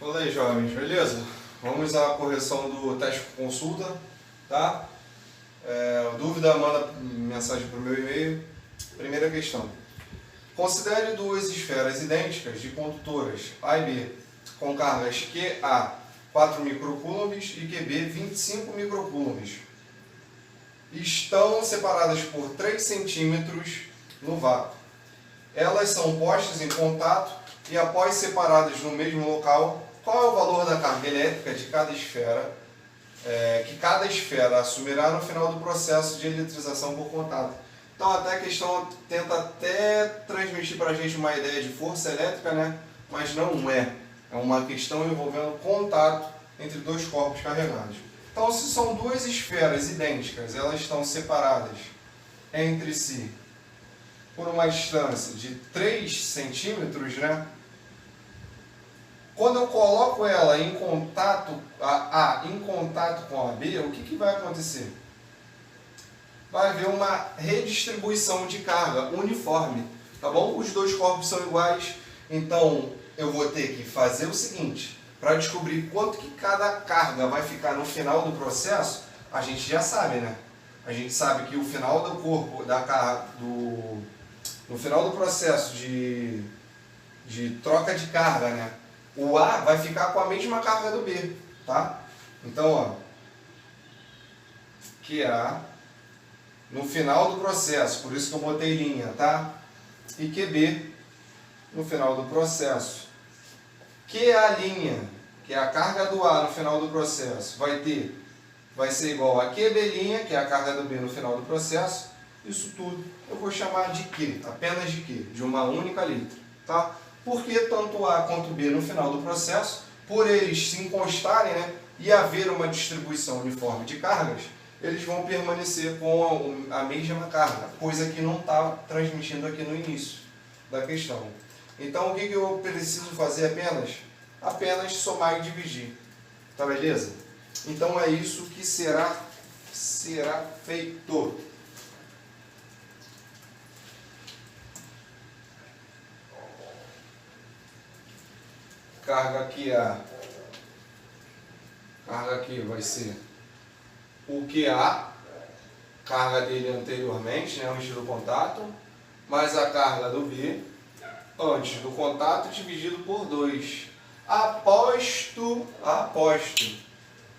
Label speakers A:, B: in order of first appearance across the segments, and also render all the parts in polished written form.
A: Olá aí, jovens, beleza? Vamos à correção do teste por consulta, tá? Dúvida, manda mensagem para o meu e-mail. Primeira questão. Considere duas esferas idênticas de condutoras A e B com cargas QA 4 microcoulombs e QB 25 microcoulombs. Estão separadas por 3 centímetros no vácuo. Elas são postas em contato e após separadas no mesmo local, qual é o valor da carga elétrica de cada esfera que cada esfera assumirá no final do processo de eletrização por contato? Então até a questão tenta até transmitir para a gente uma ideia de força elétrica, né? Mas não é. É uma questão envolvendo contato entre dois corpos carregados. Então se são duas esferas idênticas, elas estão separadas entre si por uma distância de 3 centímetros, né? Quando eu coloco ela em contato, a A em contato com a B, o que vai acontecer? Vai haver uma redistribuição de carga uniforme, tá bom? Os dois corpos são iguais, então eu vou ter que fazer o seguinte, para descobrir quanto que cada carga vai ficar no final do processo, a gente já sabe, né? A gente sabe que o final do corpo, no final do processo de troca de carga, né? O A vai ficar com a mesma carga do B, tá? Então, ó, QA no final do processo, por isso que eu botei linha, tá? E QB no final do processo. QA linha, que é a carga do A no final do processo, vai ser igual a QB linha, que é a carga do B no final do processo. Isso tudo eu vou chamar de Q, apenas de Q, de uma única letra, tá? Porque tanto A quanto B no final do processo, por eles se encostarem, né, e haver uma distribuição uniforme de cargas, eles vão permanecer com a mesma carga, coisa que não está transmitindo aqui no início da questão. Então o que eu preciso fazer apenas? Apenas somar e dividir, tá beleza? Então é isso que será feito. Carga aqui, carga aqui vai ser o QA, carga dele anteriormente, né, antes do contato, mais a carga do B, antes do contato, dividido por 2. Aposto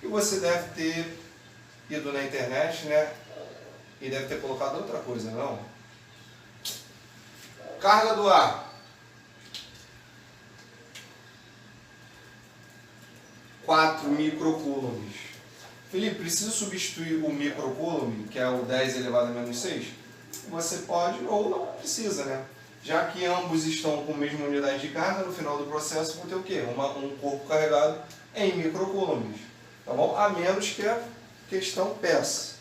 A: que você deve ter ido na internet, né, e deve ter colocado outra coisa, não? Carga do A. 4 microcoulombs. Felipe, preciso substituir o microcoulomb, que é o 10 elevado a menos 6? Você pode ou não precisa, né? Já que ambos estão com a mesma unidade de carga, no final do processo vão ter o quê? Um corpo carregado em microcoulombs. Tá bom? A menos que a questão peça.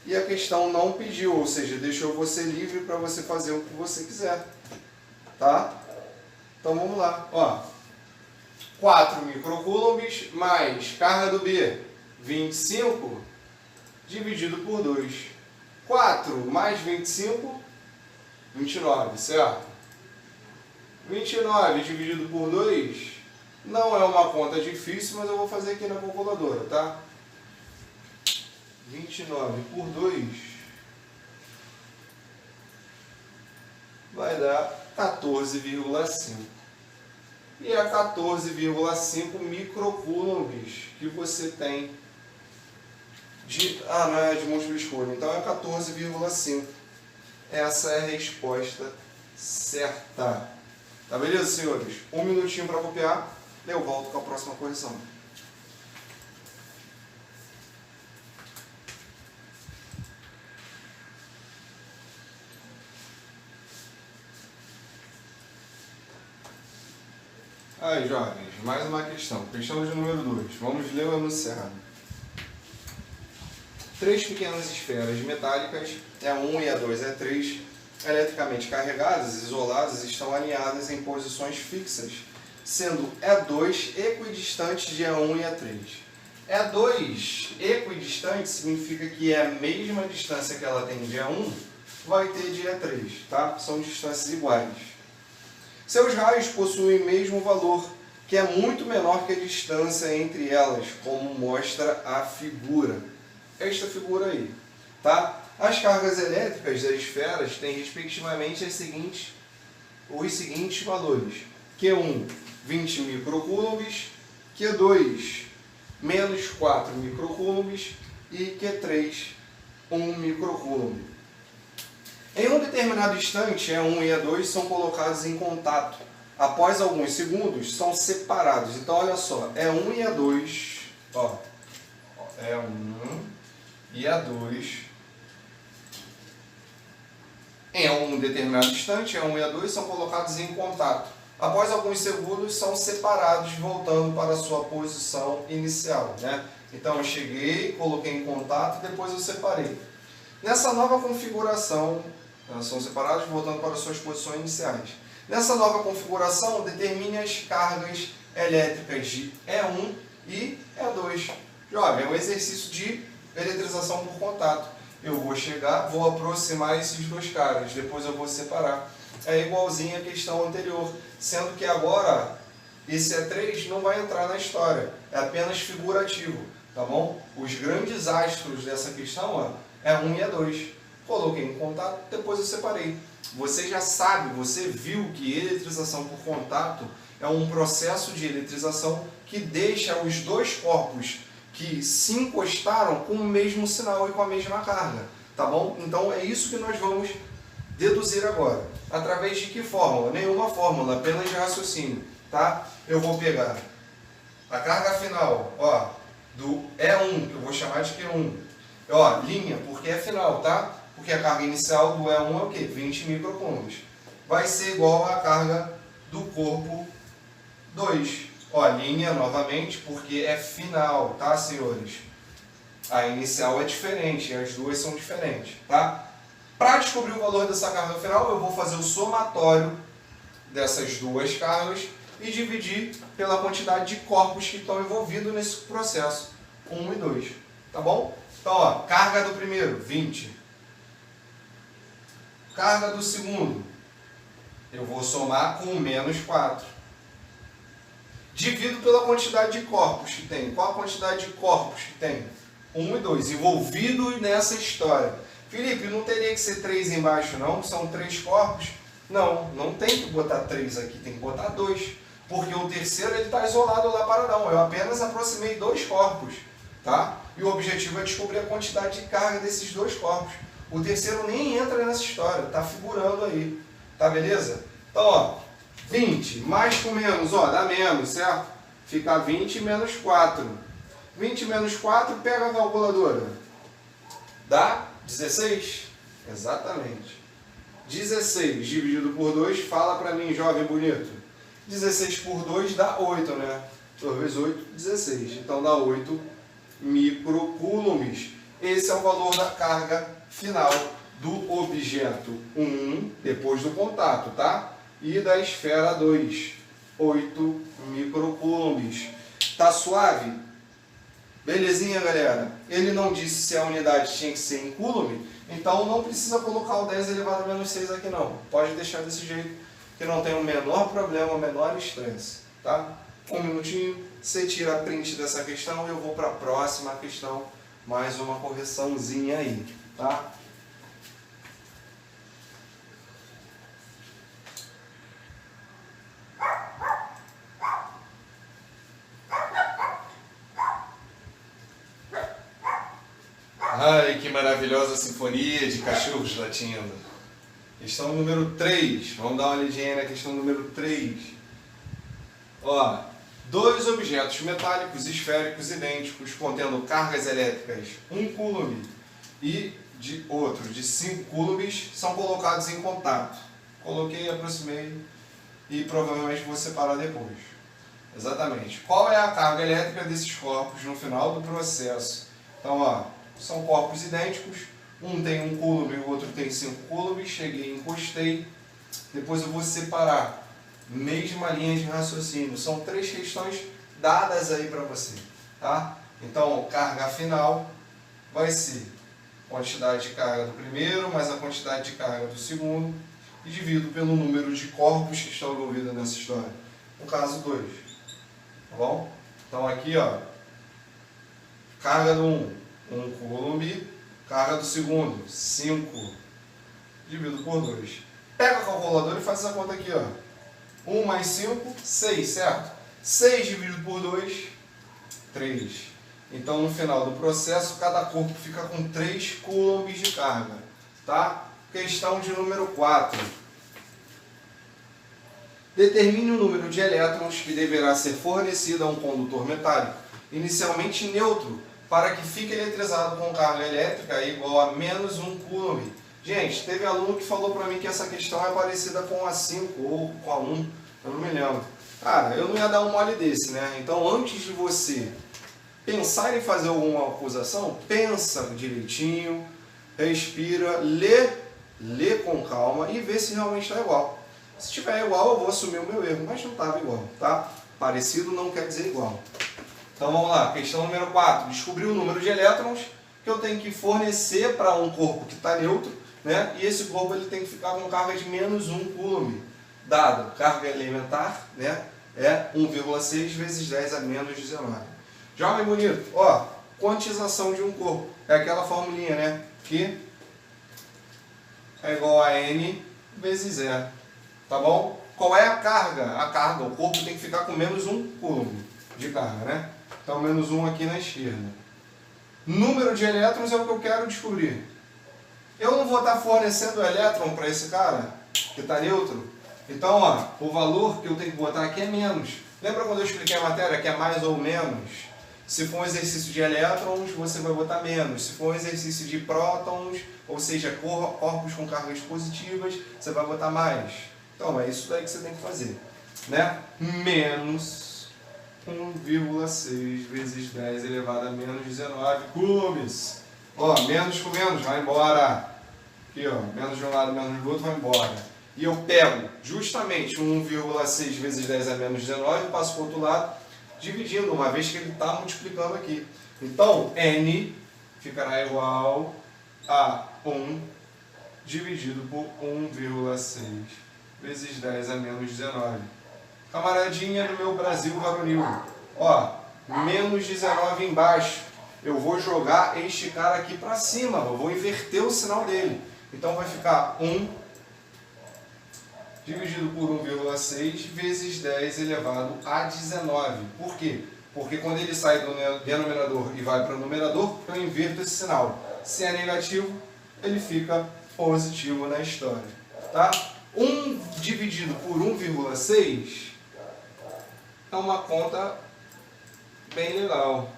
A: E a questão não pediu, ou seja, deixou você livre para você fazer o que você quiser. Tá? Então vamos lá. Ó. 4 microcoulombs mais carga do B, 25, dividido por 2. 4 mais 25, 29, certo? 29 dividido por 2 não é uma conta difícil, mas eu vou fazer aqui na calculadora, tá? 29 por 2 vai dar 14,5. E é 14,5 microcoulombs que você tem de... não é de múltipla escolha, então é 14,5. Essa é a resposta certa. Tá beleza, senhores? Um minutinho para copiar, eu volto com a próxima correção. Aí, jovens, mais uma questão. Questão de número 2. Vamos ler o enunciado. 3 pequenas esferas metálicas, E1 e E2, E3, eletricamente carregadas, isoladas, estão alinhadas em posições fixas, sendo E2 equidistante de E1 e E3. E2 equidistante significa que é a mesma distância que ela tem de E1, vai ter de E3, tá? São distâncias iguais. Seus raios possuem o mesmo valor que é muito menor que a distância entre elas, como mostra a figura. Esta figura aí, tá? As cargas elétricas das esferas têm respectivamente os seguintes valores. Q1, 20 microcoulombs, Q2, menos 4 microcoulombs e Q3, 1 microcoulomb. Em um determinado instante, E1 e E2 são colocados em contato. Após alguns segundos, são separados. Então, olha só, E1 e E2, ó, E1 e E2, em um determinado instante, E1 e E2 são colocados em contato. Após alguns segundos, são separados, voltando para a sua posição inicial, né? Então, eu cheguei, coloquei em contato, depois eu separei. Nessa nova configuração, elas são separados, voltando para as suas posições iniciais. Nessa nova configuração, determine as cargas elétricas de E1 e E2. Jovem, é um exercício de eletrização por contato. Eu vou chegar, vou aproximar esses dois caras, depois eu vou separar. É igualzinho à questão anterior, sendo que agora esse E3 não vai entrar na história, é apenas figurativo, tá bom? Os grandes astros dessa questão, ó, E1 e E2. Coloquei em contato, depois eu separei. Você já sabe, você viu que eletrização por contato é um processo de eletrização que deixa os dois corpos que se encostaram com o mesmo sinal e com a mesma carga, tá bom? Então é isso que nós vamos deduzir agora. Através de que fórmula? Nenhuma fórmula, apenas de raciocínio, tá? Eu vou pegar a carga final, ó, do E1, que eu vou chamar de Q1. Ó, linha, porque é final, tá? Porque a carga inicial do E1 é o quê? 20 microcoulombs. Vai ser igual à carga do corpo 2. Ó, linha novamente, porque é final, tá, senhores? A inicial é diferente, as duas são diferentes, tá? Para descobrir o valor dessa carga final, eu vou fazer o somatório dessas duas cargas e dividir pela quantidade de corpos que estão envolvidos nesse processo, 1 e 2, tá bom? Então, ó, carga do primeiro, 20. Carga do segundo, eu vou somar com menos 4. Divido pela quantidade de corpos que tem. Qual a quantidade de corpos que tem? 1 e 2, envolvidos nessa história. Felipe, não teria que ser 3 embaixo não? São 3 corpos? Não, não tem que botar 3 aqui, tem que botar 2. Porque o terceiro está isolado lá paradão. Eu apenas aproximei 2 corpos, tá? E o objetivo é descobrir a quantidade de carga desses 2 corpos. O terceiro nem entra nessa história, está figurando aí, tá beleza? Então, ó, 20 mais com menos, ó, dá menos, certo? Fica 20 menos 4. 20 menos 4, pega a calculadora. Dá 16? Exatamente. 16 dividido por 2, fala pra mim, jovem bonito. 16 por 2 dá 8, né? 2 vezes 8, 16. Então dá 8 microcoulombs. Esse é o valor da carga final do objeto 1, depois do contato, tá? E da esfera 2, 8 microcoulombs. Tá suave? Belezinha, galera? Ele não disse se a unidade tinha que ser em coulomb, então não precisa colocar o 10 elevado a menos 6 aqui não. Pode deixar desse jeito, que não tem o menor problema, o menor estresse, tá? Um minutinho, você tira a print dessa questão e eu vou para a próxima questão, mais uma correçãozinha aí, tá? Ai, que maravilhosa sinfonia de cachorros latindo. Questão número 3. Vamos dar uma olhadinha na questão número 3. Ó, 2 objetos metálicos esféricos idênticos contendo cargas elétricas 1 coulomb e de outro de 5 coulombs são colocados em contato. Coloquei, aproximei e provavelmente vou separar depois. Exatamente. Qual é a carga elétrica desses corpos no final do processo? Então, ó, são corpos idênticos, um tem 1 coulomb e o outro tem 5 coulombs, cheguei, encostei, depois eu vou separar, mesma linha de raciocínio, são 3 questões dadas aí para você, tá? Então, carga final vai ser quantidade de carga do primeiro, mais a quantidade de carga do segundo, e divido pelo número de corpos que estão envolvidos nessa história, no caso 2. tá bom? Então aqui, ó, carga do 1 coulomb, carga do segundo, 5, dividido por 2. Pega o calculador e faz essa conta aqui, ó. 1 mais 5, 6, certo? 6 dividido por 2, 3. Então, no final do processo, cada corpo fica com 3 coulombs de carga, tá? Questão de número 4. Determine o número de elétrons que deverá ser fornecido a um condutor metálico, inicialmente neutro, para que fique eletrizado com carga elétrica igual a menos 1 coulomb. Gente, teve aluno que falou para mim que essa questão é parecida com a 5 ou com a 1, eu não me lembro. Cara, eu não ia dar um mole desse, né? Então, antes de você pensar em fazer alguma acusação, pensa direitinho, respira, lê com calma e vê se realmente está igual. Se estiver igual, eu vou assumir o meu erro, mas não estava igual, tá? Parecido não quer dizer igual. Então vamos lá, questão número 4. Descobrir o número de elétrons que eu tenho que fornecer para um corpo que está neutro, né? E esse corpo ele tem que ficar com carga de menos 1 coulomb. Dado carga elementar, né? É 1,6 vezes 10 a menos 19. Jovem bonito, ó, quantização de um corpo. É aquela formulinha, né? Que é igual a N vezes zero. Tá bom? Qual é a carga? A carga, o corpo tem que ficar com menos 1 coulomb de carga, né? Então, menos 1 aqui na esquerda. Número de elétrons é o que eu quero descobrir. Eu não vou estar fornecendo elétron para esse cara que está neutro. Então, ó, o valor que eu tenho que botar aqui é menos. Lembra quando eu expliquei a matéria que é mais ou menos? Se for um exercício de elétrons, você vai botar menos. Se for um exercício de prótons, ou seja, corpos com cargas positivas, você vai botar mais. Então, é isso daí que você tem que fazer, né? Menos 1,6 vezes 10 elevado a menos 19 coulombs. Ó, menos com menos, vai embora. Aqui, ó, menos de um lado, menos do outro, vai embora. E eu pego justamente 1,6 vezes 10 a menos 19 e passo para o outro lado, dividindo, uma vez que ele está multiplicando aqui. Então, N ficará igual a 1 dividido por 1,6 vezes 10 a menos 19. Camaradinha do meu Brasil varonil. Ó, menos 19 embaixo. Eu vou jogar este cara aqui para cima. Eu vou inverter o sinal dele. Então vai ficar 1 dividido por 1,6 vezes 10 elevado a 19. Por quê? Porque quando ele sai do denominador e vai para o numerador, eu inverto esse sinal. Se é negativo, ele fica positivo na história. Tá? 1 dividido por 1,6 é uma conta bem legal.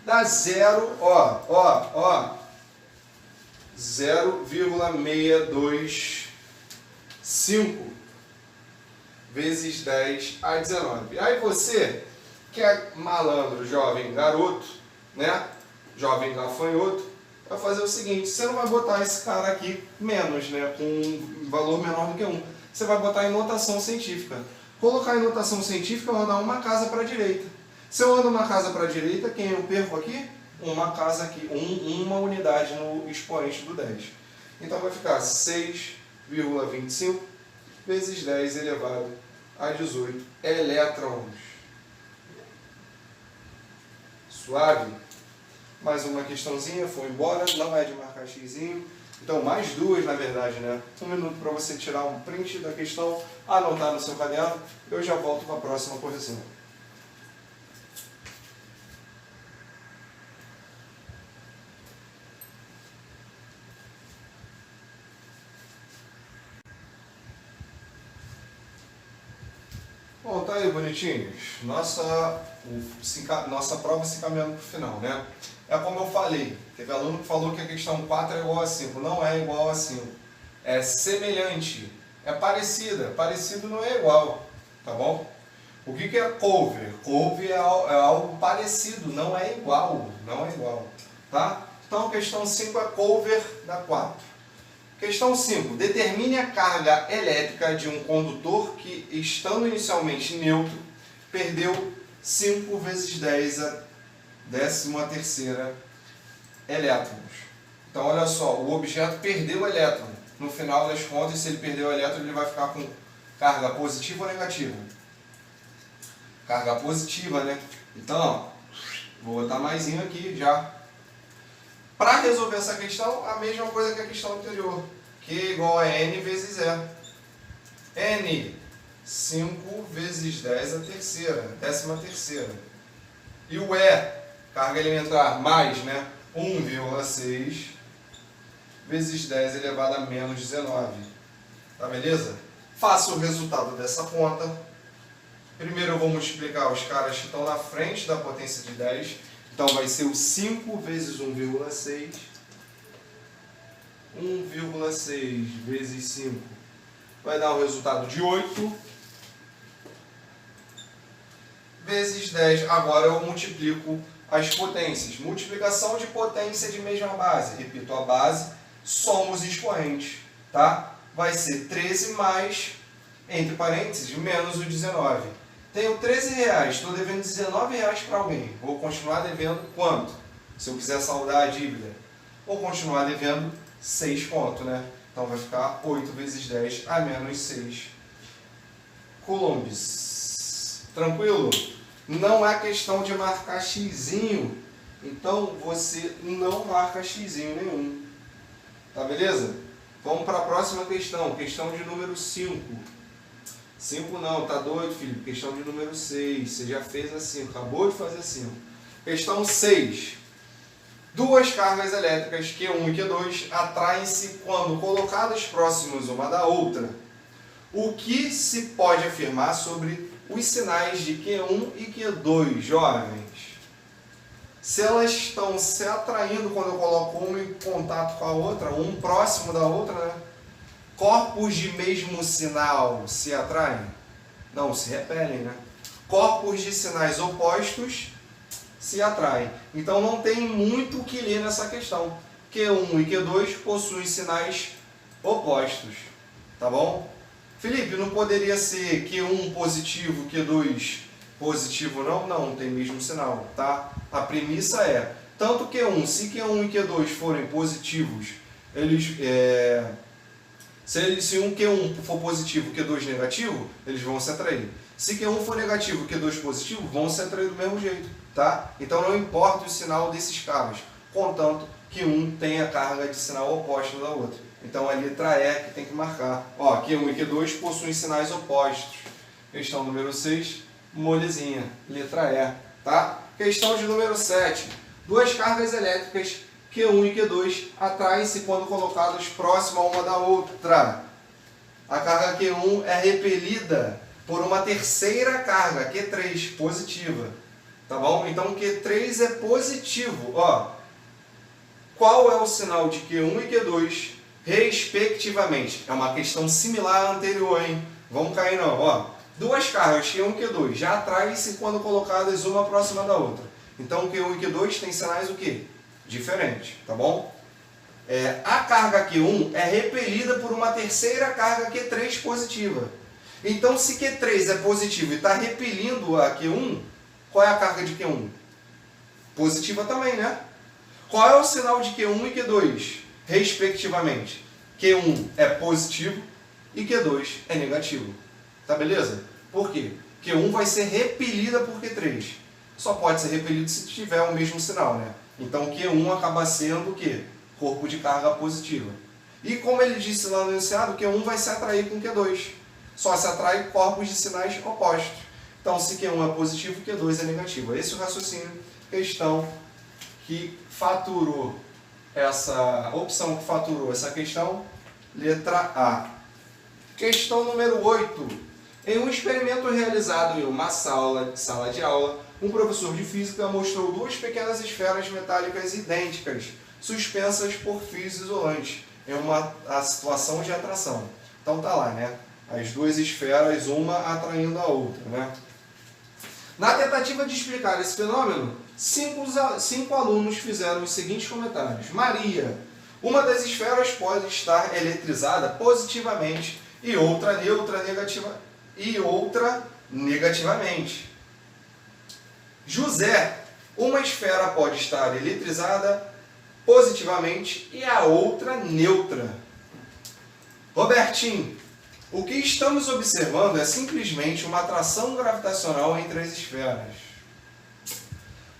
A: Dá 0,625 vezes 10 a 19. Aí você, que é malandro, jovem garoto, né? Jovem gafanhoto, vai fazer o seguinte: você não vai botar esse cara aqui menos, né? Com um valor menor do que 1. Você vai botar em notação científica. Colocar em notação científica, eu andar uma casa para a direita. Se eu ando uma casa para a direita, quem eu perco aqui? Uma casa aqui, uma unidade no expoente do 10. Então vai ficar 6,25 vezes 10 elevado a 18 elétrons. Suave? Mais uma questãozinha, foi embora, não é de marcar xizinho. Então, mais duas, na verdade, né? 1 minuto para você tirar um print da questão, anotar no seu caderno. Eu já volto com a próxima correção. Bom, tá aí, bonitinhos. Nossa prova se caminhando para o final, né? É como eu falei, teve aluno que falou que a questão 4 é igual a 5. Não é igual a 5. É semelhante. É parecida. Parecido não é igual. Tá bom? O que é cover? Cover é algo parecido, não é igual. Não é igual. Tá? Então, a questão 5 é cover da 4. Questão 5. Determine a carga elétrica de um condutor que, estando inicialmente neutro, perdeu 5 vezes 10 a 13ª elétrons. Então, olha só, o objeto perdeu o elétron. No final das contas, se ele perdeu o elétron, ele vai ficar com carga positiva ou negativa? Carga positiva, né? Então, ó, vou botar maisinho aqui já. Para resolver essa questão, a mesma coisa que a questão anterior. Q igual a N vezes E. N, 5 vezes 10 a terceira, 13ª. E o E, carga elementar, mais, né? 1,6 vezes 10 elevado a menos 19. Tá beleza? Faça o resultado dessa conta. Primeiro eu vou multiplicar os caras que estão na frente da potência de 10. Então vai ser o 5 vezes 1,6. 1,6 vezes 5 vai dar um resultado de 8. Vezes 10. Agora eu multiplico as potências. Multiplicação de potência de mesma base. Repito a base, somos expoentes. Tá? Vai ser 13 mais, entre parênteses, menos o 19. Tenho 13 reais, estou devendo 19 reais para alguém. Vou continuar devendo quanto? Se eu quiser saldar a dívida. Vou continuar devendo 6 conto, né? Então vai ficar 8 vezes 10 a menos 6 coulombs. Tranquilo? Não é questão de marcar xizinho. Então você não marca xizinho nenhum. Tá beleza? Vamos para a próxima questão. Questão de número 5. 5 não, tá doido, filho? Questão de número 6. Você já fez a 5, acabou de fazer 5. Questão 6. Duas cargas elétricas, Q1 e Q2, atraem-se quando colocadas próximas uma da outra. O que se pode afirmar sobre os sinais de Q1 e Q2, jovens? Se elas estão se atraindo quando eu coloco uma em contato com a outra, um próximo da outra, né? Corpos de mesmo sinal se atraem? Não, se repelem, né? Corpos de sinais opostos se atraem. Então não tem muito o que ler nessa questão. Q1 e Q2 possuem sinais opostos. Tá bom? Felipe, não poderia ser Q1 positivo, Q2 positivo não? Não, tem mesmo sinal, tá? A premissa é, tanto Q1, se Q1 e Q2 forem positivos, se um Q1 for positivo e Q2 negativo, eles vão se atrair. Se Q1 for negativo e Q2 positivo, vão se atrair do mesmo jeito, tá? Então não importa o sinal desses carros, contanto que um tenha carga de sinal oposta da outra. Então a letra E que tem que marcar. Ó, Q1 e Q2 possuem sinais opostos. Questão número 6, molezinha, letra E, tá? Questão de número 7. Duas cargas elétricas Q1 e Q2 atraem-se quando colocadas próximas uma da outra. A carga Q1 é repelida por uma terceira carga, Q3, positiva. Tá bom? Então Q3 é positivo. Ó, qual é o sinal de Q1 e Q2, respectivamente? É uma questão similar à anterior, hein? Vamos cair não. Ó, duas cargas Q1 e Q2 já atraem-se quando colocadas uma próxima da outra. Então Q1 e Q2 têm sinais o quê? Diferente, tá bom? A carga Q1 é repelida por uma terceira carga Q3 positiva. Então, se Q3 é positivo e está repelindo a Q1, qual é a carga de Q1? Positiva também, né? Qual é o sinal de Q1 e Q2, respectivamente? Q1 é positivo e Q2 é negativo. Tá beleza? Por quê? Q1 vai ser repelida por Q3. Só pode ser repelido se tiver o mesmo sinal, né? Então Q1 acaba sendo o quê? Corpo de carga positiva. E como ele disse lá no enunciado, Q1 vai se atrair com Q2. Só se atrai corpos de sinais opostos. Então se Q1 é positivo, Q2 é negativo. Esse é o raciocínio, questão que faturou essa opção que faturou essa questão, letra A. Questão número 8. Em um experimento realizado em uma sala de aula, um professor de física mostrou duas pequenas esferas metálicas idênticas, suspensas por fios isolantes, em uma situação de atração. Então tá lá, né? As duas esferas, uma atraindo a outra, né? Na tentativa de explicar esse fenômeno, cinco alunos fizeram os seguintes comentários. Maria, uma das esferas pode estar eletrizada positivamente e outra negativamente. José, uma esfera pode estar eletrizada positivamente e a outra neutra. Robertinho, O que estamos observando é simplesmente uma atração gravitacional entre as esferas.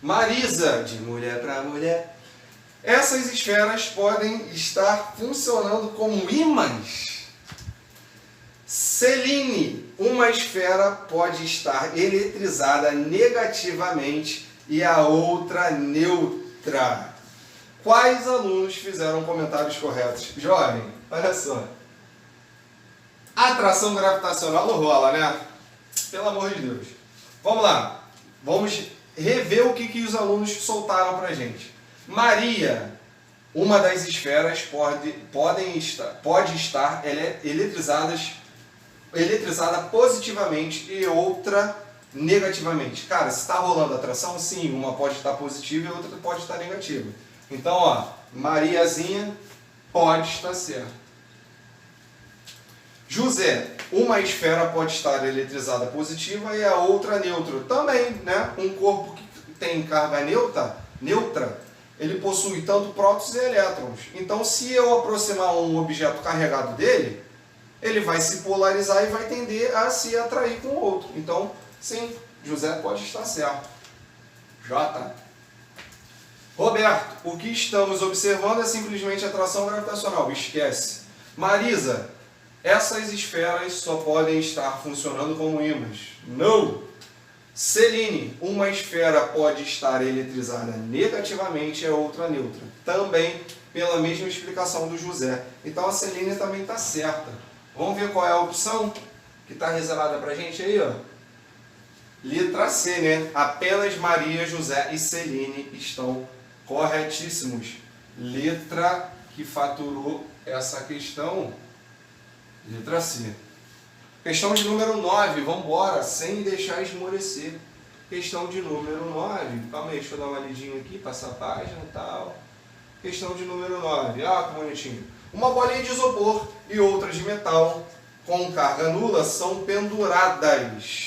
A: Marisa, de mulher para mulher. Essas esferas podem estar funcionando como ímãs. Celine, uma esfera pode estar eletrizada negativamente e a outra neutra. Quais alunos fizeram comentários corretos? Jovem, olha só. Atração gravitacional não rola, né? Pelo amor de Deus. Vamos lá. Vamos rever o que os alunos soltaram pra gente. Maria, uma das esferas pode estar eletrizada positivamente e outra negativamente. Cara, se está rolando atração, sim, uma pode estar positiva e outra pode estar negativa. Então, ó, Mariazinha pode estar certa. José, uma esfera pode estar eletrizada positiva e a outra neutra. Também, né? Um corpo que tem carga neutra, ele possui tanto prótons e elétrons. Então, se eu aproximar um objeto carregado dele, ele vai se polarizar e vai tender a se atrair com o outro. Então, sim, José pode estar certo. J. Roberto, o que estamos observando é simplesmente atração gravitacional. Esquece. Marisa, essas esferas só podem estar funcionando como ímãs. Não! Celine, uma esfera pode estar eletrizada negativamente e a outra neutra. Também pela mesma explicação do José. Então a Celine também está certa. Vamos ver qual é a opção que está reservada para a gente aí, ó. Letra C, né? Apenas Maria, José e Celine estão corretíssimos. Letra que faturou essa questão. Letra C. Questão de número 9, vamos embora, sem deixar esmorecer. Questão de número 9, calma aí, deixa eu dar uma lidinha aqui, passar a página e tal. Questão de número 9, que bonitinho. Uma bolinha de isopor e outra de metal com carga nula são penduradas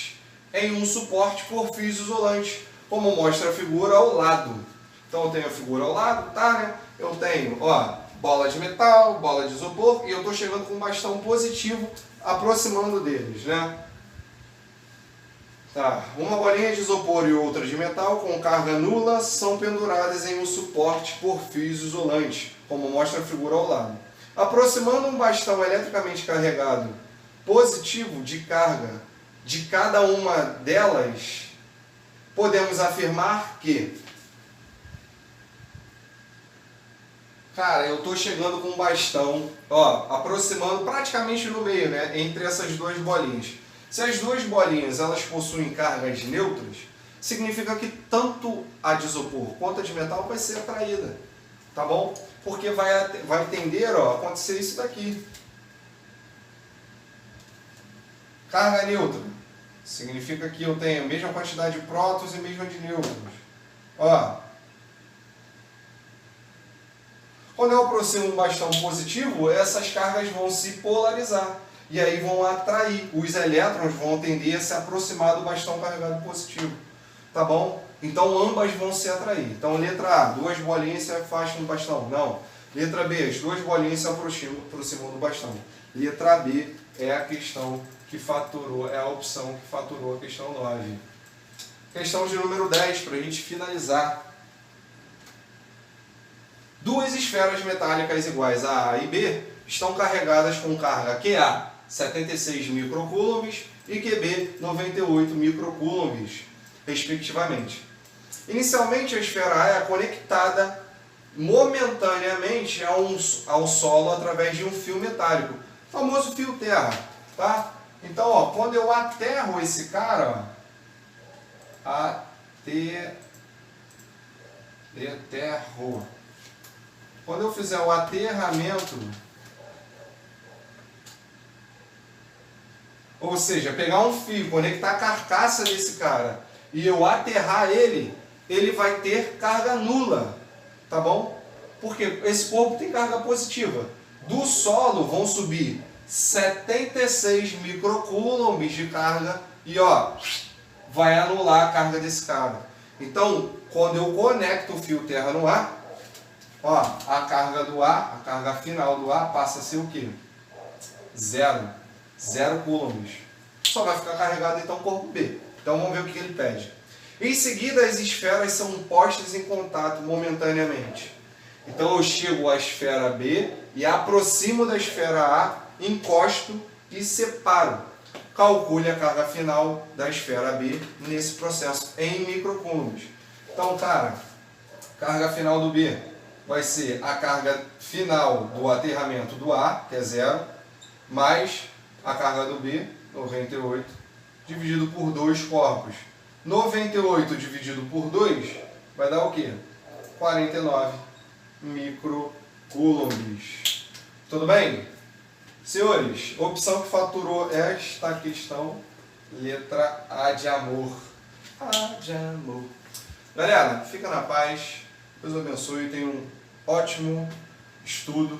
A: em um suporte por fios isolantes, como mostra a figura ao lado. Então eu tenho a figura ao lado, tá, né? Eu tenho, ó, bola de metal, bola de isopor e eu estou chegando com um bastão positivo aproximando deles, né? Tá. Uma bolinha de isopor e outra de metal com carga nula são penduradas em um suporte por fios isolantes, como mostra a figura ao lado. Aproximando um bastão eletricamente carregado positivo de carga de cada uma delas, podemos afirmar que, cara, eu estou chegando com um bastão, ó, aproximando praticamente no meio, né, entre essas duas bolinhas. Se as duas bolinhas elas possuem cargas neutras, significa que tanto a de isopor quanto a de metal vai ser atraída, tá bom? Porque vai tender, ó, a acontecer isso daqui. Carga neutra significa que eu tenho a mesma quantidade de prótons e a mesma de nêutrons. Ó, quando eu aproximo um bastão positivo, essas cargas vão se polarizar. E aí vão atrair. Os elétrons vão tender a se aproximar do bastão carregado positivo. Tá bom? Então ambas vão se atrair. Então letra A, duas bolinhas se afastam do bastão. Não. Letra B, as duas bolinhas se aproximam do bastão. Letra B é a questão que faturou, é a opção que faturou a questão 9. Questão de número 10, para a gente finalizar. Duas esferas metálicas iguais a e B estão carregadas com carga QA 76 microcoulombs e QB 98 microcoulombs, respectivamente. Inicialmente, a esfera A é conectada momentaneamente ao solo através de um fio metálico, famoso fio terra, tá? Então, ó, quando eu aterro esse cara, ó, aterro. Quando eu fizer o aterramento, ou seja, pegar um fio, conectar a carcaça desse cara e eu aterrar ele, ele vai ter carga nula, tá bom? Porque esse corpo tem carga positiva. Do solo vão subir 76 microcoulombs de carga e ó, vai anular a carga desse cara. Então, quando eu conecto o fio terra no ar, ó, a carga do ar, a carga final do ar passa a ser o quê? 0. 0 coulombs. Só vai ficar carregado então o corpo B. Então vamos ver o que ele pede. Em seguida, as esferas são postas em contato momentaneamente. Então eu chego à esfera B e aproximo da esfera A, encosto e separo. Calcule a carga final da esfera B nesse processo em microcoulombs. Então, cara, carga final do B vai ser a carga final do aterramento do A, que é 0, mais a carga do B, 98, dividido por 2 corpos. 98 dividido por 2 vai dar o quê? 49 microcoulombs. Tudo bem? Senhores, opção que faturou esta questão, letra A de amor. A de amor. Galera, fica na paz. Deus abençoe. Tenha um ótimo estudo.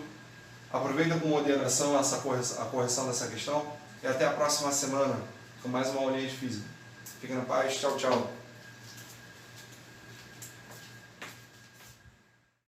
A: Aproveita com moderação a correção dessa questão. E até a próxima semana com mais uma aulinha de física. Fica na paz. Tchau, tchau.